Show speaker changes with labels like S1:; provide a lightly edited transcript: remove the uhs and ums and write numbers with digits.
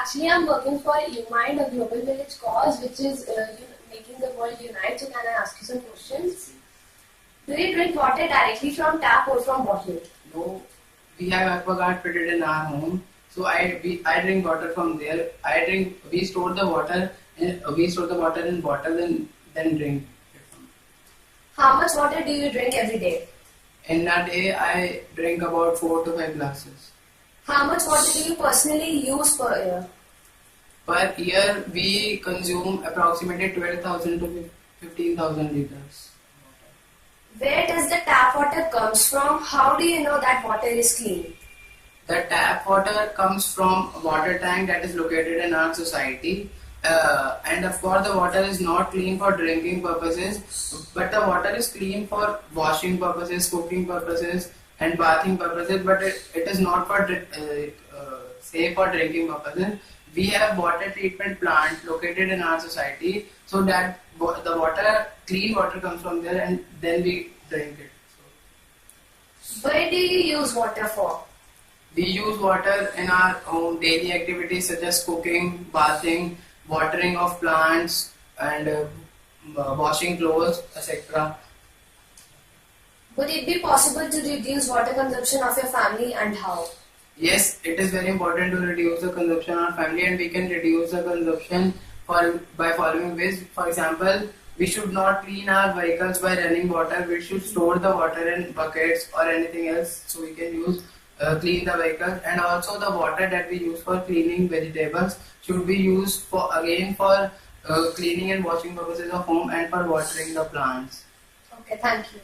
S1: Actually, I'm working for UMind, a global village cause, which is making the world unite. So, can I ask you some questions? Do you drink water directly from tap or from bottle?
S2: No, we have aquaguard fitted in our home, so I drink water from there. We store the water in bottle and then drink it from.
S1: How much water do you drink every day?
S2: In a day, I drink about 4 to 5 glasses.
S1: How much water do you personally use per year?
S2: Per year, we consume approximately 12,000 to 15,000 liters.
S1: Where does the tap water comes from? How do you know that water is clean?
S2: The tap water comes from a water tank that is located in our society. And of course, the water is not clean for drinking purposes, but the water is clean for washing purposes, cooking purposes, and bathing purposes. But it is not for safe for drinking purposes. We have water treatment plant located in our society, so that the water, clean water, comes from there, and then we drink it.
S1: Where do you use water for?
S2: We use water in our own daily activities such as cooking, bathing, watering of plants, and washing clothes, etc.
S1: Would it be possible to reduce water consumption of your family, and how?
S2: Yes, it is very important to reduce the consumption of family, and we can reduce the consumption by following ways. For example, we should not clean our vehicles by running water. We should store the water in buckets or anything else so we can use clean the vehicles. And also the water that we use for cleaning vegetables should be used for cleaning and washing purposes of home and for watering the plants.
S1: Okay, thank you.